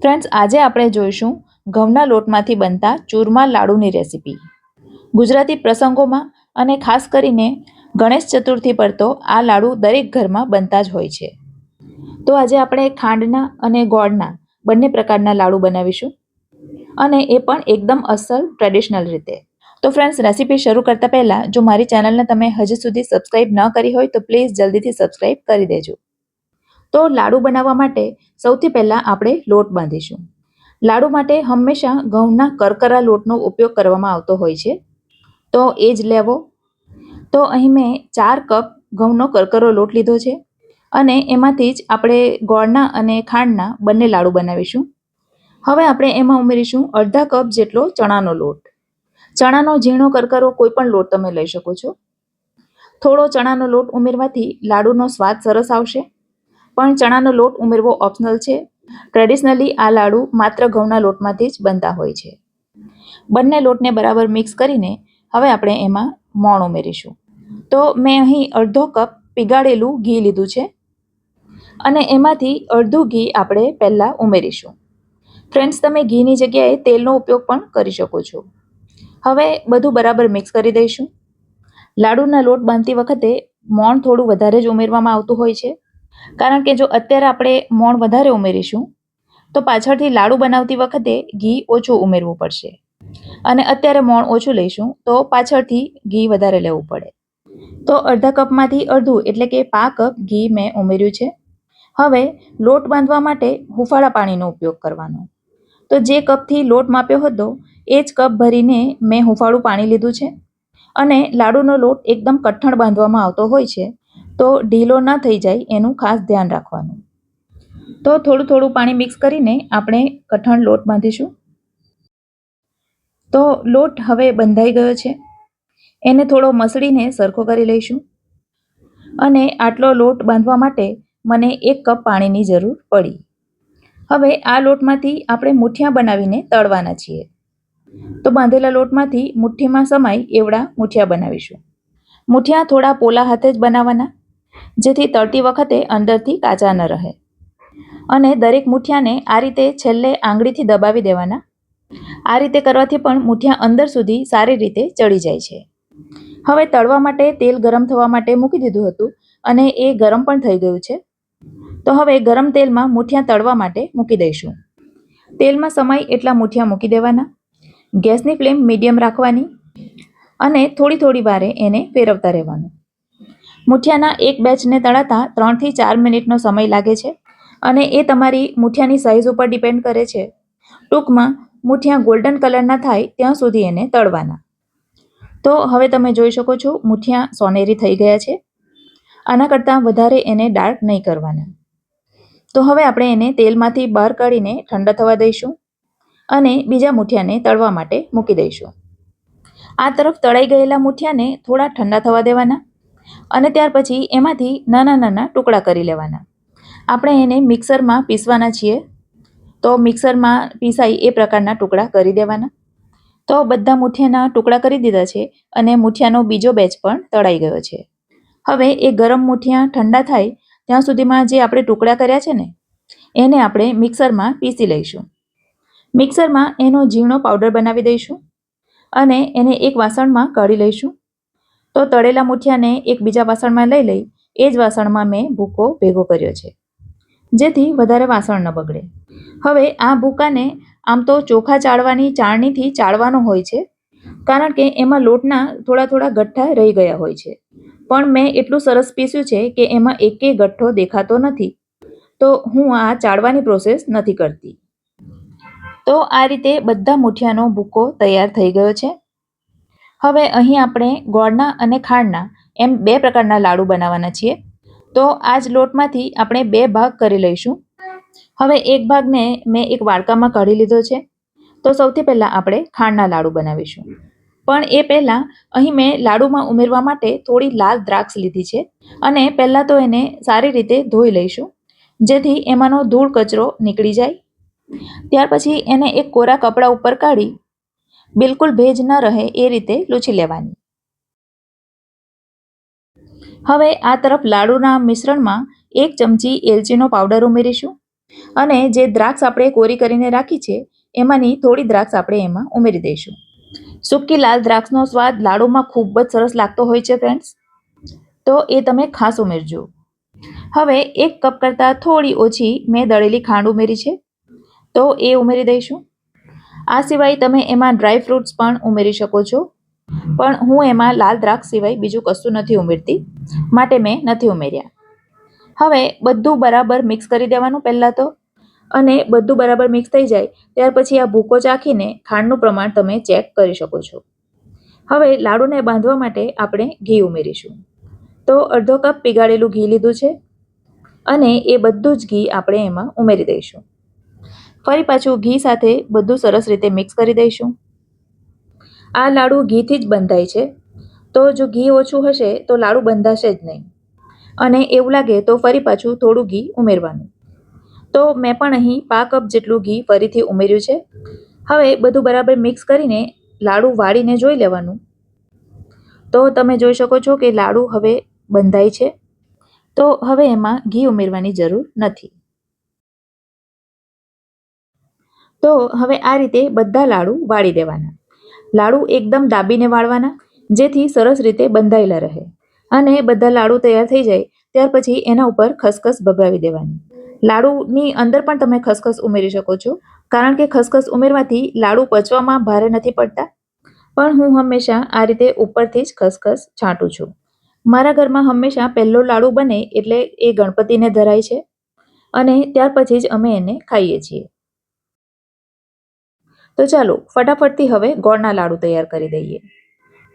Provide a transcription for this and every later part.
Friends, આજે આપણે જોઈશું ઘઉંના લોટમાંથી બનતા ચૂરમા લાડુની રેસીપી. ગુજરાતી પ્રસંગોમાં અને ખાસ કરીને ગણેશ ચતુર્થી પર તો આ લાડુ દરેક ઘરમાં બનતા જ હોય છે. તો આજે આપણે ખાંડના અને ગોળના બંને પ્રકારના લાડુ બનાવીશું, અને એ પણ એકદમ અસલ ટ્રેડિશનલ રીતે. તો ફ્રેન્ડ્સ, રેસીપી શરૂ કરતા પહેલાં જો મારી ચેનલને તમે હજી સુધી સબસ્ક્રાઈબ ન કરી હોય તો પ્લીઝ જલ્દીથી સબસ્ક્રાઈબ કરી દેજો. તો લાડુ બનાવવા માટે સૌથી પહેલાં આપણે લોટ બાંધીશું. લાડુ માટે હંમેશા ઘઉંના કરકરા લોટનો ઉપયોગ કરવામાં આવતો હોય છે, તો એ જ લેવો. તો અહીં મેં 4 કપ ઘઉંનો કરકરો લોટ લીધો છે, અને એમાંથી જ આપણે ગોળના અને ખાંડના બંને લાડુ બનાવીશું. હવે આપણે એમાં ઉમેરીશું અડધા કપ જેટલો ચણાનો લોટ. ચણાનો ઝીણો કરકરો કોઈ પણ લોટ તમે લઈ શકો છો. થોડો ચણાનો લોટ ઉમેરવાથી લાડુનો સ્વાદ સરસ આવશે, પણ ચણાનો લોટ ઉમેરવો ઓપ્શનલ છે. ટ્રેડિશનલી આ લાડુ માત્ર ઘઉંના લોટમાંથી જ બનતા હોય છે. બંને લોટને બરાબર મિક્સ કરીને હવે આપણે એમાં મોણ ઉમેરીશું. તો મેં અહીં અડધો કપ પીગાળેલું ઘી લીધું છે, અને એમાંથી અડધું ઘી આપણે પહેલાં ઉમેરીશું. ફ્રેન્ડ્સ, તમે ઘીની જગ્યાએ તેલનો ઉપયોગ પણ કરી શકો છો. હવે બધું બરાબર મિક્સ કરી દઈશું. લાડુના લોટ બાંધતી વખતે મોણ થોડું વધારે જ ઉમેરવામાં આવતું હોય છે, કારણ કે જો અત્યારે આપણે મોણ વધારે ઉમેરીશું તો પાછળથી લાડુ બનાવતી વખતે ઘી ઓછું ઉમેરવું પડશે, અને અત્યારે મોણ ઓછું લઈશું તો પાછળથી ઘી વધારે લેવું પડે. તો અડધા કપમાંથી અડધું એટલે કે 5 કપ ઘી મેં ઉમેર્યું છે. હવે લોટ બાંધવા માટે હુંફાળા પાણીનો ઉપયોગ કરવાનો. તો જે કપથી લોટ માપ્યો હતો એ જ કપ ભરીને મેં હુંફાળું પાણી લીધું છે. અને લાડુનો લોટ એકદમ કઠણ બાંધવામાં આવતો હોય છે, તો ઢીલો ન થઈ જાય એનું ખાસ ધ્યાન રાખવાનું. તો થોડું થોડું પાણી મિક્સ કરીને આપણે કઠણ લોટ બાંધીશું. તો લોટ હવે બંધાઈ ગયો છે, એને થોડો મસળીને સરખો કરી લઈશું. અને આટલો લોટ બાંધવા માટે મને 1 કપ પાણીની જરૂર પડી. હવે આ લોટમાંથી આપણે મુઠિયા બનાવીને તળવાના છીએ. તો બાંધેલા લોટમાંથી મુઠ્ઠીમાં સમાય એવડા મુઠિયા બનાવીશું. મુઠિયા થોડા પોલા હાથે જ બનાવવાના, જેથી તળતી વખતે અંદરથી કાચા ન રહે. અને દરેક મુઠિયાને આ રીતે છેલ્લે આંગળીથી દબાવી દેવાના. આ રીતે કરવાથી પણ મુઠિયા અંદર સુધી સારી રીતે ચડી જાય છે. હવે તળવા માટે તેલ ગરમ થવા માટે મૂકી દીધું હતું, અને એ ગરમ પણ થઈ ગયું છે. તો હવે ગરમ તેલમાં મુઠિયા તળવા માટે મૂકી દઈશું. તેલમાં સમાય એટલા મુઠિયા મૂકી દેવાના. ગેસની ફ્લેમ મીડિયમ રાખવાની, અને થોડી થોડી વારે એને ફેરવતા રહેવાનું. મુઠિયાના એક બેચને તળાતા 3 થી 4 મિનિટનો સમય લાગે છે, અને એ તમારી મુઠિયાની સાઇઝ ઉપર ડિપેન્ડ કરે છે. ટૂંકમાં મુઠિયા ગોલ્ડન કલરના થાય ત્યાં સુધી એને તળવાના. તો હવે તમે જોઈ શકો છો મુઠિયા સોનેરી થઈ ગયા છે. આના કરતાં વધારે એને ડાર્ક નહીં કરવાના. તો હવે આપણે એને તેલમાંથી બહાર કાઢીને ઠંડા થવા દઈશું, અને બીજા મુઠિયાને તળવા માટે મૂકી દઈશું. આ તરફ તળાઈ ગયેલા મુઠિયાને થોડા ઠંડા થવા દેવાના, અને ત્યાર પછી એમાંથી નાના નાના ટુકડા કરી લેવાના. આપણે એને મિક્સરમાં પીસવાના છીએ, તો મિક્સરમાં પીસાય એ પ્રકારના ટુકડા કરી દેવાના. તો બધા મુઠિયાના ટુકડા કરી દીધા છે, અને મુઠિયાનો બીજો બેચ પણ તળાઈ ગયો છે. હવે એ ગરમ મુઠિયા ઠંડા થાય ત્યાં સુધીમાં જે આપણે ટુકડા કર્યા છે ને, એને આપણે મિક્સરમાં પીસી લઈશું. મિક્સરમાં એનો ઝીણો પાવડર બનાવી દઈશું, અને એને એક વાસણમાં કાઢી લઈશું. તો તળેલા મુઠિયાને એક બીજા વાસણમાં લઈ એ જ વાસણમાં મેં ભૂકો ભેગો કર્યો છે, જેથી વધારે વાસણ ન બગડે. હવે આ ભૂકાને આમ તો ચોખા ચાળવાની ચાળણીથી ચાળવાનો હોય છે, કારણ કે એમાં લોટના થોડા થોડા ગઠ્ઠા રહી ગયા હોય છે. પણ મેં એટલું સરસ પીસ્યું છે કે એમાં એકેય ગઠ્ઠો દેખાતો નથી, તો હું આ ચાળવાની પ્રોસેસ નથી કરતી. તો આ રીતે બધા મુઠિયાનો ભૂકો તૈયાર થઈ ગયો છે. હવે અહીં આપણે ગોળના અને ખાંડના એમ 2 પ્રકારના લાડુ બનાવવાના છીએ. તો આ જ લોટમાંથી આપણે 2 ભાગ કરી લઈશું. હવે એક ભાગને મેં એક વાડકામાં કાઢી લીધો છે. તો સૌથી પહેલાં આપણે ખાંડના લાડુ બનાવીશું. પણ એ પહેલાં અહીં મેં લાડુમાં ઉમેરવા માટે થોડી લાલ દ્રાક્ષ લીધી છે, અને પહેલાં તો એને સારી રીતે ધોઈ લઈશું, જેથી એમાંનો ધૂળ કચરો નીકળી જાય. ત્યાર પછી એને એક કોરા કપડા ઉપર કાઢી બિલકુલ ભેજ ન રહે એ રીતે લૂછી લેવાની. હવે આ તરફ લાડુના મિશ્રણમાં 1 ચમચી એલચીનો પાવડર ઉમેરીશું, અને જે દ્રાક્ષ આપણે કોરી કરીને રાખી છે એમાંની થોડી દ્રાક્ષ આપણે એમાં ઉમેરી દઈશું. સૂકી લાલ દ્રાક્ષનો સ્વાદ લાડુમાં ખૂબ જ સરસ લાગતો હોય છે ફ્રેન્ડ્સ, તો એ તમે ખાસ ઉમેરજો. હવે 1 કપ કરતાં થોડી ઓછી મેં દળેલી ખાંડ ઉમેરી છે, તો એ ઉમેરી દઈશું. આ સિવાય તમે એમાં ડ્રાય ફ્રૂટ્સ પણ ઉમેરી શકો છો, પણ હું એમાં લાલ દ્રાક્ષ સિવાય બીજું કશું નથી ઉમેરતી, માટે મેં નથી ઉમેર્યા. હવે બધું બરાબર મિક્સ કરી દેવાનું પહેલાં તો, અને બધું બરાબર મિક્સ થઈ જાય ત્યાર પછી આ ભૂકો ચાખીને ખાંડનું પ્રમાણ તમે ચેક કરી શકો છો. હવે લાડુને બાંધવા માટે આપણે ઘી ઉમેરીશું. તો અડધો કપ પીગાળેલું ઘી લીધું છે અને એ બધું જ ઘી આપણે એમાં ઉમેરી દઈશું. ફરી પાછું ઘી સાથે બધું સરસ રીતે મિક્સ કરી દઈશું. આ લાડુ ઘીથી જ બંધાય છે, તો જો ઘી ઓછું હશે તો લાડુ બંધાશે જ નહીં, અને એવું લાગે તો ફરી પાછું થોડું ઘી ઉમેરવાનું. તો મેં પણ અહીં 1/2 કપ જેટલું ઘી ફરીથી ઉમેર્યું છે. હવે બધું બરાબર મિક્સ કરીને લાડુ વાળીને જોઈ લેવાનું. તો તમે જોઈ શકો છો કે લાડુ હવે બંધાય છે, તો હવે એમાં ઘી ઉમેરવાની જરૂર નથી. તો હવે આ રીતે બધા લાડુ વાળી દેવાના. લાડુ એકદમ દાબીને વાળવાના, જેથી સરસ રીતે બંધાયેલા રહે. અને બધા લાડુ તૈયાર થઈ જાય ત્યાર પછી એના ઉપર ખસખસ ભભરાવી દેવાની. લાડુની અંદર પણ તમે ખસખસ ઉમેરી શકો છો, કારણ કે ખસખસ ઉમેરવાથી લાડુ પચવામાં ભારે નથી પડતા. પણ હું હંમેશા આ રીતે ઉપરથી જ ખસખસ છાંટું છું. મારા ઘરમાં હંમેશા પહેલો લાડુ બને એટલે એ ગણપતિને ધરાય છે, અને ત્યાર પછી જ અમે એને ખાઈએ છીએ. તો ચાલો ફટાફટથી હવે ગોળના લાડુ તૈયાર કરી દઈએ.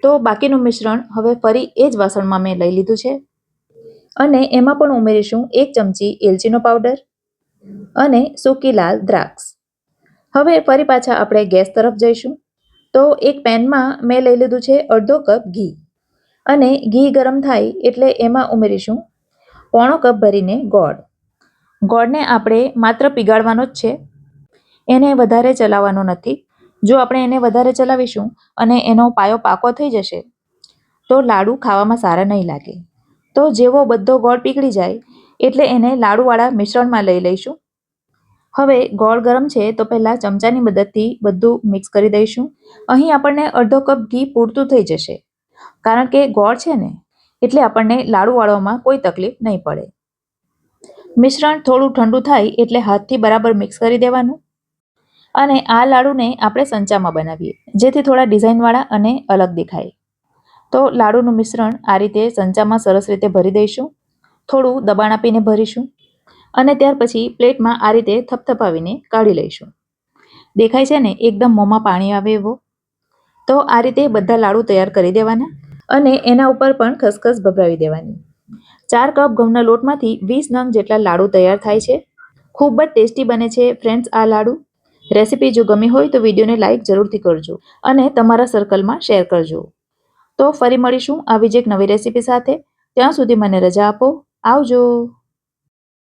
તો બાકીનું મિશ્રણ હવે ફરી એ જ વાસણમાં મેં લઈ લીધું છે, અને એમાં પણ ઉમેરીશું 1 ચમચી એલચીનો પાવડર અને સૂકી લાલ દ્રાક્ષ. હવે ફરી પાછા આપણે ગેસ તરફ જઈશું. તો એક પેનમાં મેં લઈ લીધું છે અડધો કપ ઘી, અને ઘી ગરમ થાય એટલે એમાં ઉમેરીશું 1/4 કપ ભરીને ગોળ. ગોળને આપણે માત્ર પીગાળવાનો જ છે, એને વધારે ચલાવવાનો નથી. જો આપણે એને વધારે ચલાવીશું અને એનો પાયો પાકો થઈ જશે તો લાડુ ખાવામાં સારા નહીં લાગે. તો જેવો બધો ગોળ પીગળી જાય એટલે એને લાડુવાળા મિશ્રણમાં લઈ લઈશું. હવે ગોળ ગરમ છે તો પહેલાં ચમચાની મદદથી બધું મિક્સ કરી દઈશું. અહીં આપણને અડધો કપ ઘી પૂરતું થઈ જશે, કારણ કે ગોળ છે ને, એટલે આપણને લાડુ વાળવામાં કોઈ તકલીફ નહીં પડે. મિશ્રણ થોડું ઠંડુ થાય એટલે હાથથી બરાબર મિક્સ કરી દેવાનું. અને આ લાડુને આપણે સંચામાં બનાવીએ, જેથી થોડા ડિઝાઇનવાળા અને અલગ દેખાય. તો લાડુનું મિશ્રણ આ રીતે સંચામાં સરસ રીતે ભરી દઈશું. થોડું દબાણ આપીને ભરીશું, અને ત્યાર પછી પ્લેટમાં આ રીતે થપથપાવીને કાઢી લઈશું. દેખાય છે ને એકદમ મોંમાં પાણી આવે એવો. તો આ રીતે બધા લાડુ તૈયાર કરી દેવાના, અને એના ઉપર પણ ખસખસ ભભરાવી દેવાની. 4 કપ ઘઉંના લોટમાંથી 20 નંગ જેટલા લાડુ તૈયાર થાય છે. ખૂબ જ ટેસ્ટી બને છે ફ્રેન્ડ્સ આ લાડુ. રેસીપી જો ગમી હોય તો વિડીયોને લાઇક જરૂરથી કરજો, અને તમારા સર્કલમાં શેર કરજો. તો ફરી મળીશું આવી જ એક નવી રેસીપી સાથે. ત્યાં સુધી મને રજા આપો. આવજો.